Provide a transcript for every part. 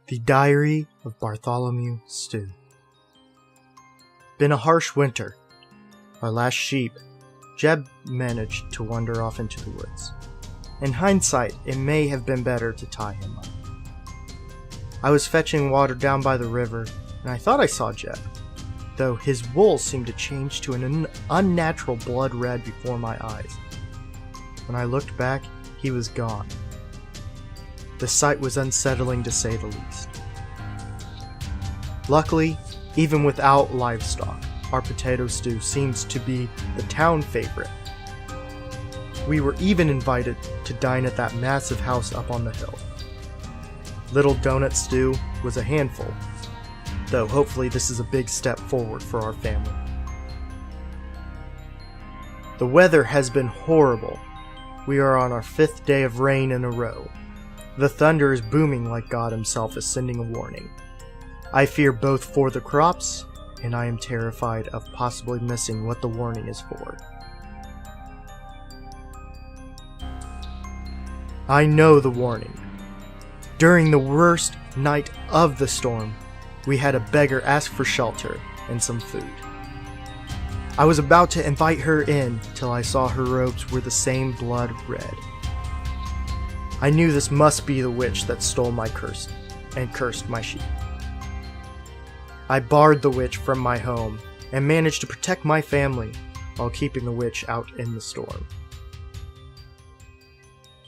The Diary of Bartholomew Stew. Been a harsh winter. Our last sheep, Jeb, managed to wander off into the woods. In hindsight, it may have been better to tie him up. I was fetching water down by the river, and I thought I saw Jeb, though his wool seemed to change to an unnatural blood red before my eyes. When I looked back, he was gone. The sight was unsettling to say the least. Luckily, even without livestock, our potato stew seems to be the town favorite. We were even invited to dine at that massive house up on the hill. Little donut stew was a handful, though hopefully this is a big step forward for our family. The weather has been horrible. We are on our 5th day of rain in a row. The thunder is booming like God himself is sending a warning. I fear both for the crops, and I am terrified of possibly missing what the warning is for. I know the warning. During the worst night of the storm, we had a beggar ask for shelter and some food. I was about to invite her in till I saw her robes were the same blood red. I knew this must be the witch that stole my curse and cursed my sheep. I barred the witch from my home and managed to protect my family while keeping the witch out in the storm.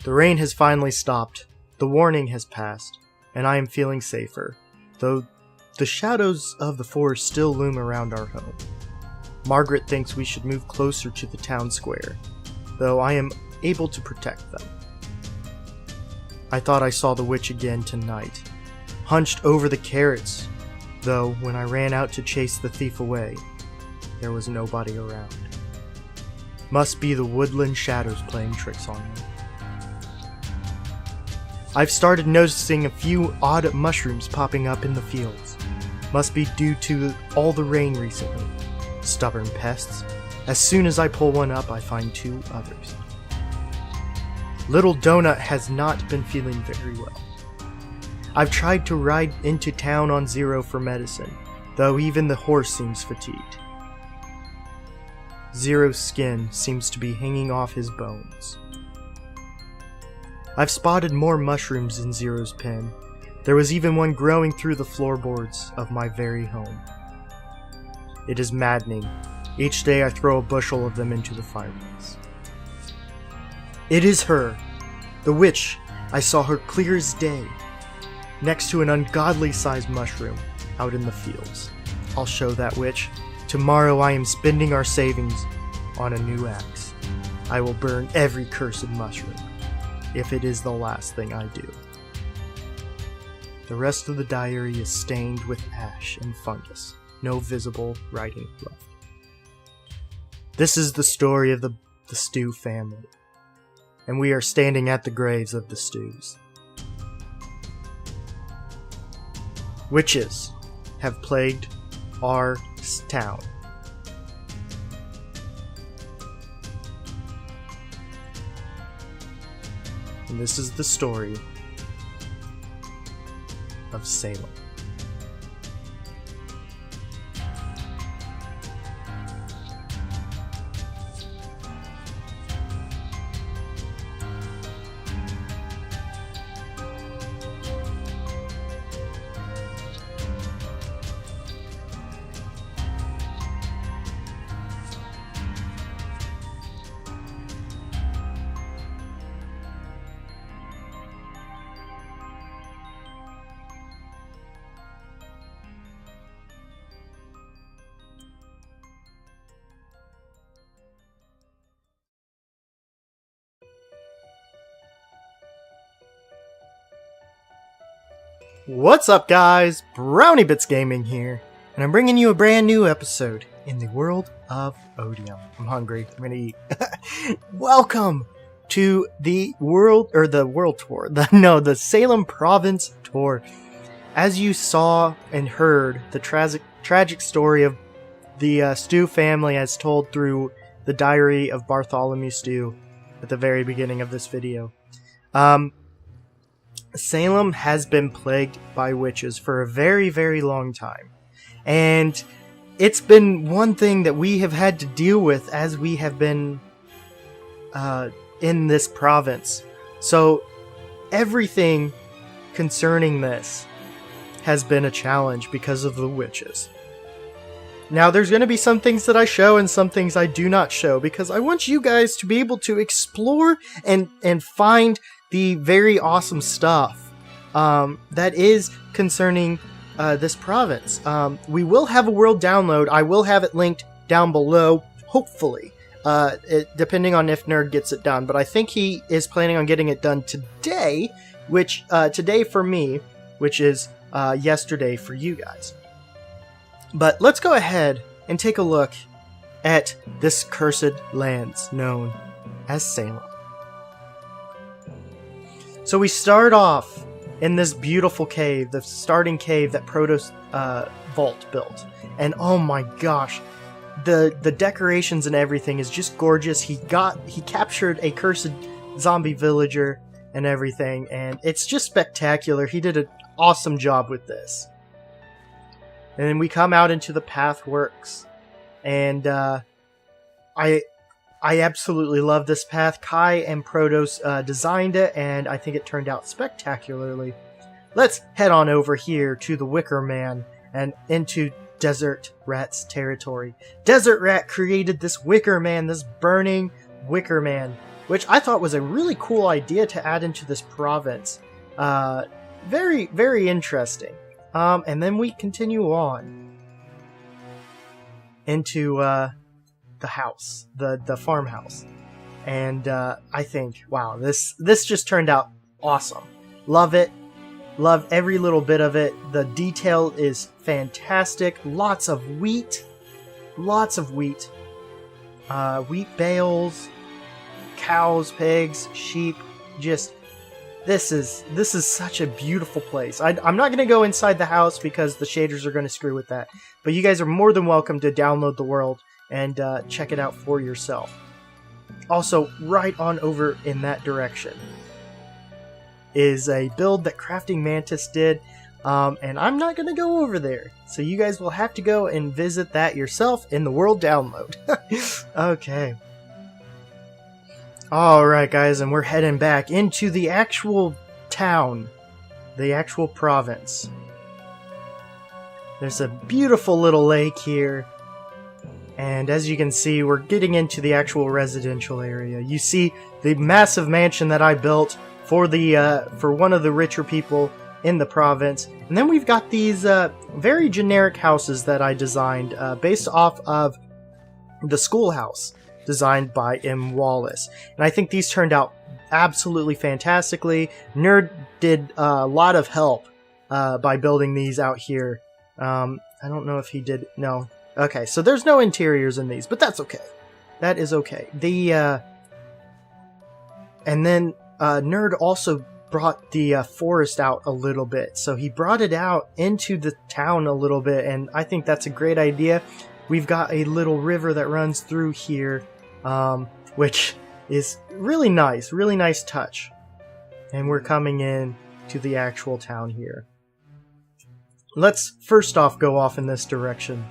The rain has finally stopped, the warning has passed, and I am feeling safer, though the shadows of the forest still loom around our home. Margaret thinks we should move closer to the town square, though I am able to protect them. I thought I saw the witch again tonight, hunched over the carrots, though when I ran out to chase the thief away, there was nobody around. Must be the woodland shadows playing tricks on me. I've started noticing a few odd mushrooms popping up in the fields. Must be due to all the rain recently. Stubborn pests. As soon as I pull one up, I find 2 others. Little Donut has not been feeling very well. I've tried to ride into town on Zero for medicine, though even the horse seems fatigued. Zero's skin seems to be hanging off his bones. I've spotted more mushrooms in Zero's pen. There was even one growing through the floorboards of my very home. It is maddening. Each day I throw a bushel of them into the fireplace. It is her, the witch. I saw her clear as day, next to an ungodly sized mushroom out in the fields. I'll show that witch. Tomorrow I am spending our savings on a new axe. I will burn every cursed mushroom, if it is the last thing I do. The rest of the diary is stained with ash and fungus. No visible writing left. This is the story of the Stew family, and we are standing at the graves of the Stews. Witches have plagued our town. And this is the story of Salem. What's up guys, Brownie Bits Gaming here, and I'm bringing you a brand new episode in the world of Otium. I'm hungry, I'm gonna eat. Welcome to the world tour, the Salem province tour. As you saw and heard, the tragic story of the Stew family as told through the Diary of Bartholomew Stew at the very beginning of this video. Salem has been plagued by witches for a very, very long time. And it's been one thing that we have had to deal with as we have been in this province. So everything concerning this has been a challenge because of the witches. Now, there's going to be some things that I show and some things I do not show, because I want you guys to be able to explore and find the very awesome stuff that is concerning this province. We will have a world download. I will have it linked down below, hopefully, depending on if Nerd gets it done. But I think he is planning on getting it done today, which today for me, which is yesterday for you guys. But let's go ahead and take a look at this cursed lands known as Salem. So we start off in this beautiful cave, the starting cave that Protos Vault built. And oh my gosh, the decorations and everything is just gorgeous. He captured a cursed zombie villager and everything, and it's just spectacular. He did an awesome job with this. And then we come out into the Pathworks, and I absolutely love this path. Kai and Protos designed it, and I think it turned out spectacularly. Let's head on over here to the Wicker Man and into Desert Rat's territory. Desert Rat created this Wicker Man, this burning Wicker Man, which I thought was a really cool idea to add into this province. Very, very interesting. And then we continue on into the house, the farmhouse, and I think, wow, this just turned out awesome. Love it, love every little bit of it. The detail is fantastic. Lots of wheat, wheat bales, cows, pigs, sheep. Just this is such a beautiful place. I'm not going to go inside the house because the shaders are going to screw with that. But you guys are more than welcome to download the world and check it out for yourself. Also, right on over in that direction is a build that CraftingMantis did, and I'm not going to go over there. So you guys will have to go and visit that yourself in the world download. Okay. Alright guys, and we're heading back into the actual town, the actual province. There's a beautiful little lake here, and as you can see, we're getting into the actual residential area. You see the massive mansion that I built for one of the richer people in the province, and then we've got these very generic houses that I designed based off of the schoolhouse, designed by M. Wallace. And I think these turned out absolutely fantastically. Nerd did a lot of help by building these out here. I don't know if he did. No. Okay, so there's no interiors in these, but that's okay. That is okay. And then Nerd also brought the forest out a little bit. So he brought it out into the town a little bit, and I think that's a great idea. We've got a little river that runs through here, which is really nice touch. And we're coming in to the actual town here. Let's first off go off in this direction,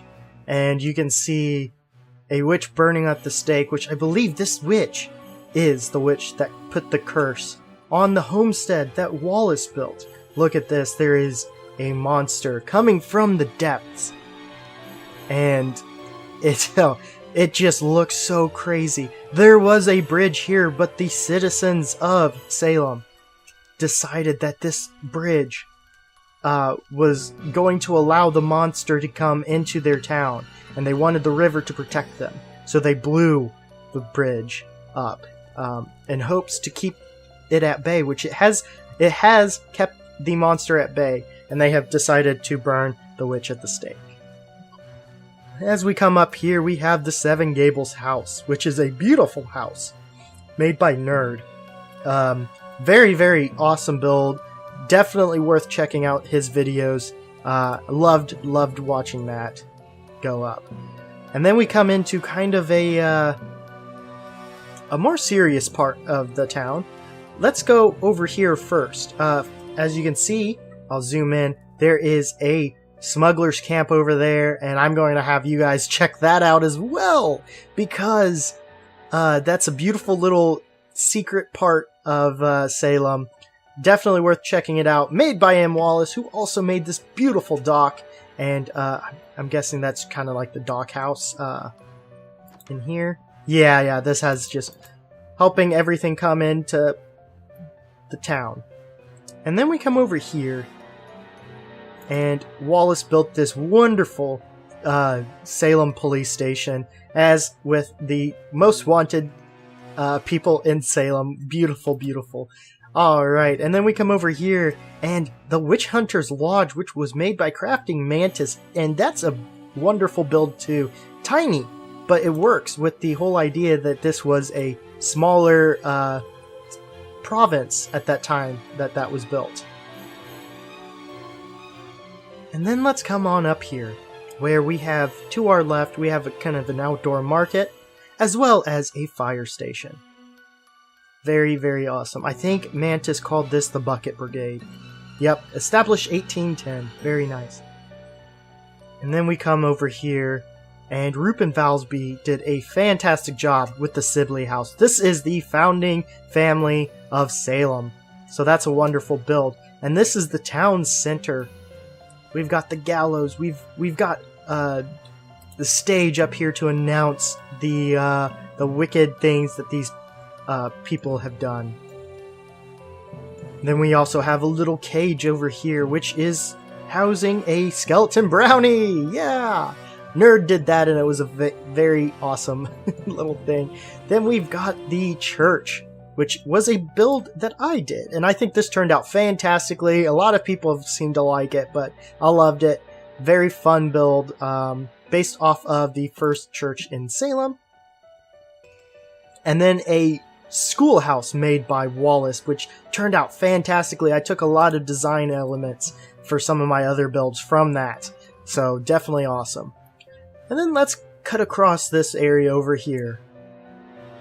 and you can see a witch burning at the stake, which I believe this witch is the witch that put the curse on the homestead that Wallace built. Look at this, there is a monster coming from the depths, and it just looks so crazy. There was a bridge here, but the citizens of Salem decided that this bridge was going to allow the monster to come into their town, and they wanted the river to protect them. So they blew the bridge up in hopes to keep it at bay, which it has kept the monster at bay, and they have decided to burn the witch at the stake. As we come up here, we have the Seven Gables house, which is a beautiful house made by Nerd. Very, very awesome build. Definitely worth checking out his videos. Loved watching that go up. And then we come into kind of a more serious part of the town. Let's go over here first. as you can see, I'll zoom in, there is a smuggler's camp over there, and I'm going to have you guys check that out as well, because that's a beautiful little secret part of Salem. Definitely worth checking it out. Made by M. Wallace, who also made this beautiful dock, and I'm guessing that's kind of like the dock house in here. Yeah, this has just helping everything come into the town. And then we come over here, and Wallace built this wonderful Salem police station, as with the most wanted people in Salem. Beautiful, beautiful. Alright, and then we come over here, and the Witch Hunter's Lodge, which was made by CraftingMantis, and that's a wonderful build too. Tiny, but it works with the whole idea that this was a smaller province at that time that was built. And then let's come on up here, where we have, to our left, we have a kind of an outdoor market, as well as a fire station. Very, very awesome. I think Mantis called this the Bucket Brigade. Yep, established 1810. Very nice. And then we come over here, and Rupenvalsby did a fantastic job with the Sibley House. This is the founding family of Salem, so that's a wonderful build. And this is the town center. We've got the gallows. We've got the stage up here to announce the wicked things that these people have done. Then we also have a little cage over here, which is housing a skeleton brownie. Yeah, Nerd did that, and it was a very awesome little thing. Then we've got the church, which was a build that I did, and I think this turned out fantastically. A lot of people have seemed to like it, but I loved it. Very fun build, based off of the first church in Salem. And then a schoolhouse made by Wallace, which turned out fantastically. I took a lot of design elements for some of my other builds from that, so definitely awesome. And then let's cut across this area over here.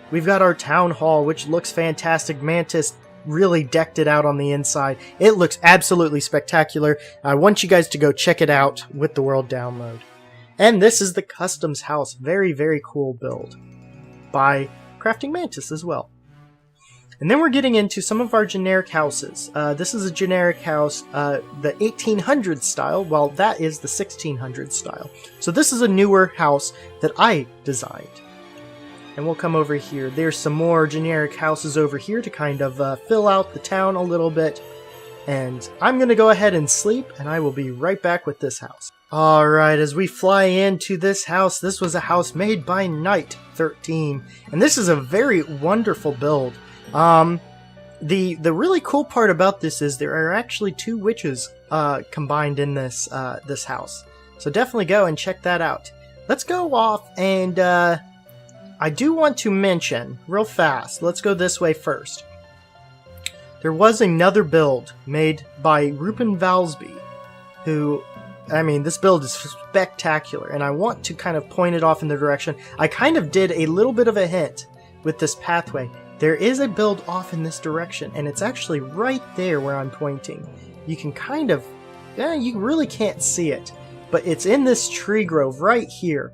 We've got our town hall, which looks fantastic. Mantis really decked it out on the inside. It looks absolutely spectacular. I want you guys to go check it out with the world download. And this is the customs house. Very, very cool build by CraftingMantis as well. And then we're getting into some of our generic houses. This is a generic house, the 1800s style, while that is the 1600s style. So this is a newer house that I designed. And we'll come over here. There's some more generic houses over here to kind of fill out the town a little bit. And I'm going to go ahead and sleep, and I will be right back with this house. Alright, as we fly into this house, this was a house made by Knight 13. And this is a very wonderful build. The really cool part about this is there are actually two witches combined in this this house. So definitely go and check that out. Let's go off, and I do want to mention real fast. Let's go this way first. There was another build made by Rupenvalsby, who, I mean, this build is spectacular, and I want to kind of point it off in the direction. I kind of did a little bit of a hint with this pathway. There is a build off in this direction, and it's actually right there where I'm pointing. You can kind of, you really can't see it, but it's in this tree grove right here.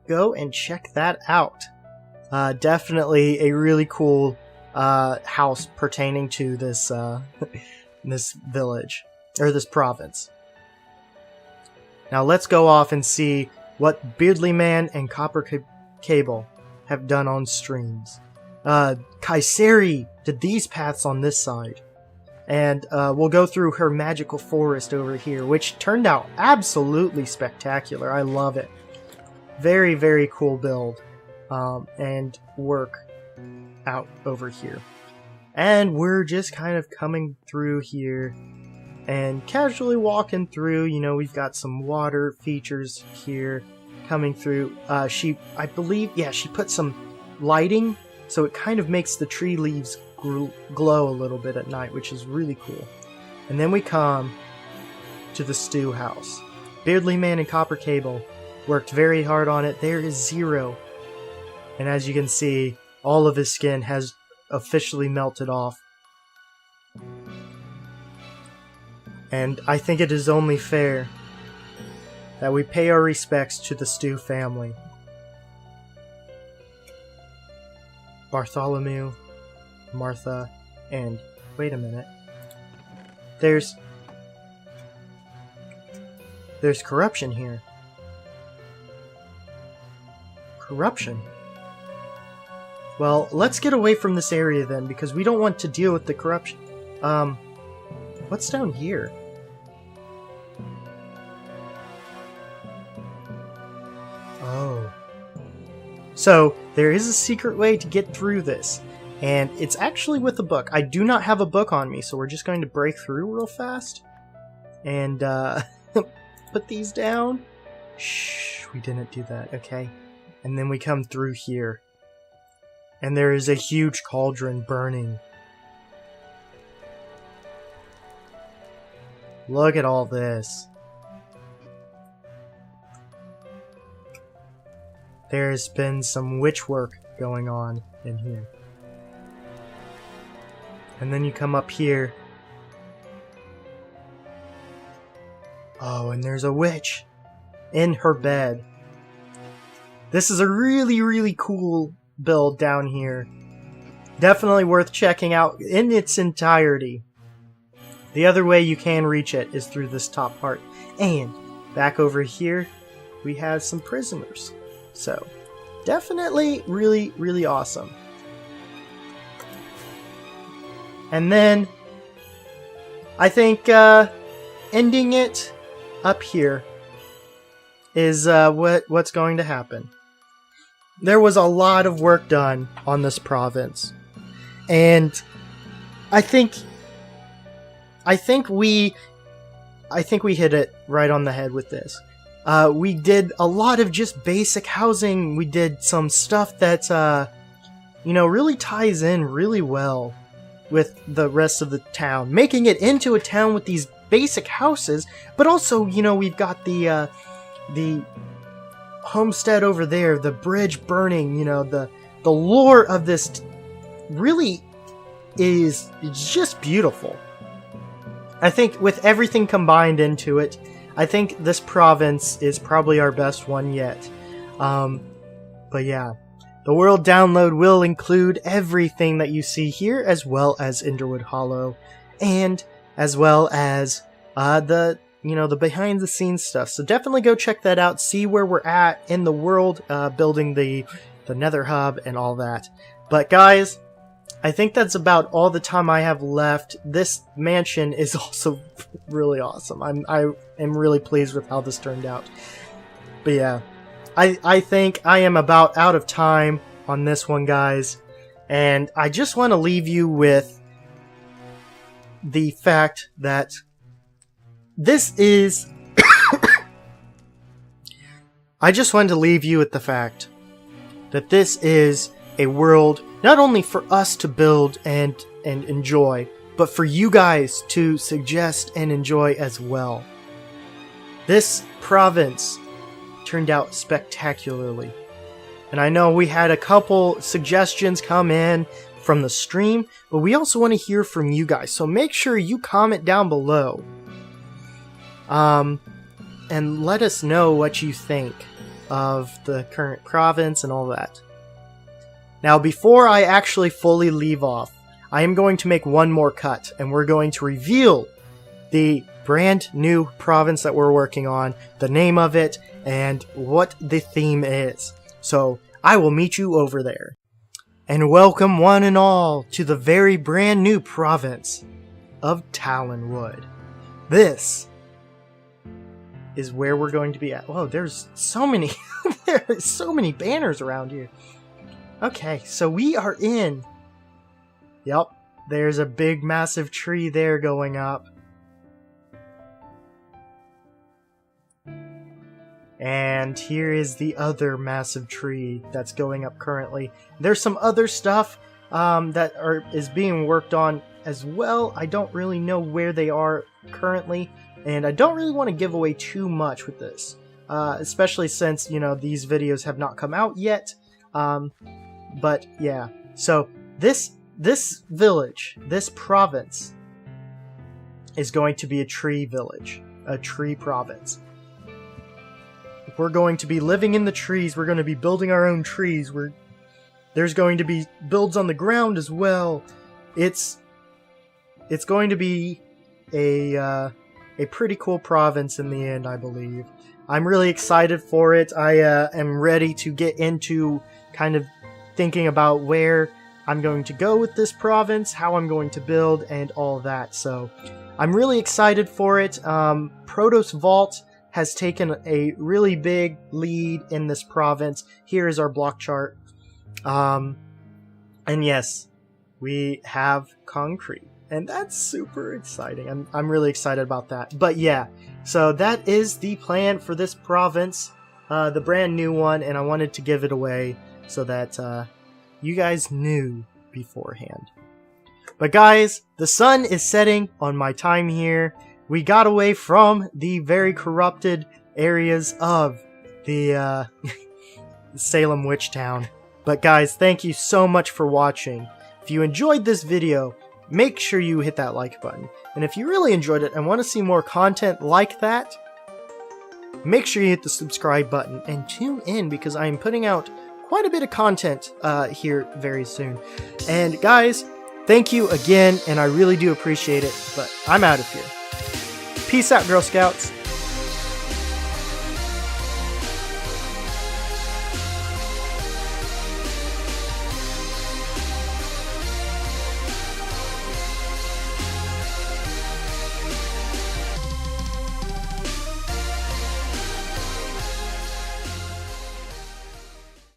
Go and check that out. Definitely a really cool house pertaining to this this village, or this province. Now let's go off and see what Beardly Man and Copper Cable have done on streams. Kaiseri did these paths on this side. And we'll go through her magical forest over here, which turned out absolutely spectacular. I love it. Very, very cool build. And work out over here. And we're just kind of coming through here and casually walking through. You know, we've got some water features here coming through. I believe, yeah, she put some lighting, so it kind of makes the tree leaves glow a little bit at night, which is really cool. And then we come to the stew house. Beardly Man and Copper Cable worked very hard on it. There is Zero. And as you can see, all of his skin has officially melted off. And I think it is only fair that we pay our respects to the Stew family. Bartholomew, Martha, and... wait a minute. There's corruption here. Corruption? Well, let's get away from this area then, because we don't want to deal with the corruption. What's down here? Oh. So, there is a secret way to get through this, and it's actually with a book. I do not have a book on me, so we're just going to break through real fast. And, put these down. Shh, we didn't do that, okay? And then we come through here. And there is a huge cauldron burning. Look at all this. There's been some witch work going on in here. And then you come up here. Oh, and there's a witch in her bed. This is a really, really cool build down here. Definitely worth checking out in its entirety. The other way you can reach it is through this top part. And back over here, we have some prisoners. So, definitely really, really awesome. And then, I think ending it up here is what's going to happen. There was a lot of work done on this province, and I think we hit it right on the head with this. We did a lot of just basic housing. We did some stuff that really ties in really well with the rest of the town, making it into a town with these basic houses, but also, we've got the homestead over there, the bridge burning, the lore of this really is just beautiful. I think with everything combined into it, I think this province is probably our best one yet. But yeah, the world download will include everything that you see here, as well as Enderwood Hollow, and as well as the behind the scenes stuff. So definitely go check that out, see where we're at in the world, building the Nether Hub and all that. But guys, I think that's about all the time I have left. This mansion is also really awesome. I am really pleased with how this turned out. But yeah, I think I am about out of time on this one, guys. And I just want to leave you with the fact that this is... I just wanted to leave you with the fact that this is a world not only for us to build and enjoy, but for you guys to suggest and enjoy as well. This province turned out spectacularly. And I know we had a couple suggestions come in from the stream, but we also want to hear from you guys. So make sure you comment down below. And let us know what you think of the current province and all that. Now, before I actually fully leave off, I am going to make one more cut, and we're going to reveal the brand new province that we're working on, the name of it, and what the theme is. So, I will meet you over there. And welcome one and all to the very brand new province of Talonwood. This is where we're going to be at. Whoa, there's so many, there's so many banners around here. Okay, so we are in. Yep, there's a big massive tree there going up. And here is the other massive tree that's going up currently. There's some other stuff that is being worked on as well. I don't really know where they are currently, and I don't really want to give away too much with this, especially since, these videos have not come out yet. But yeah, so this village, this province, is going to be a tree village, a tree province. We're going to be living in the trees. We're going to be building our own trees. There's going to be builds on the ground as well. It's going to be a pretty cool province in the end, I believe. I'm really excited for it. I am ready to get into kind of thinking about where I'm going to go with this province, how I'm going to build, and all that. So I'm really excited for it. Protos Vault has taken a really big lead in this province. Here is our block chart. And yes, we have concrete. And that's super exciting. I'm really excited about that. But yeah, so that is the plan for this province, the brand new one, and I wanted to give it away so that you guys knew beforehand. But guys, the sun is setting on my time here. We got away from the very corrupted areas of the Salem Witch Town. But guys, thank you so much for watching. If you enjoyed this video, make sure you hit that like button. And if you really enjoyed it and want to see more content like that, make sure you hit the subscribe button and tune in because I am putting out quite a bit of content here very soon. And guys, thank you again, and I really do appreciate it, but I'm out of here. Peace out, Girl Scouts.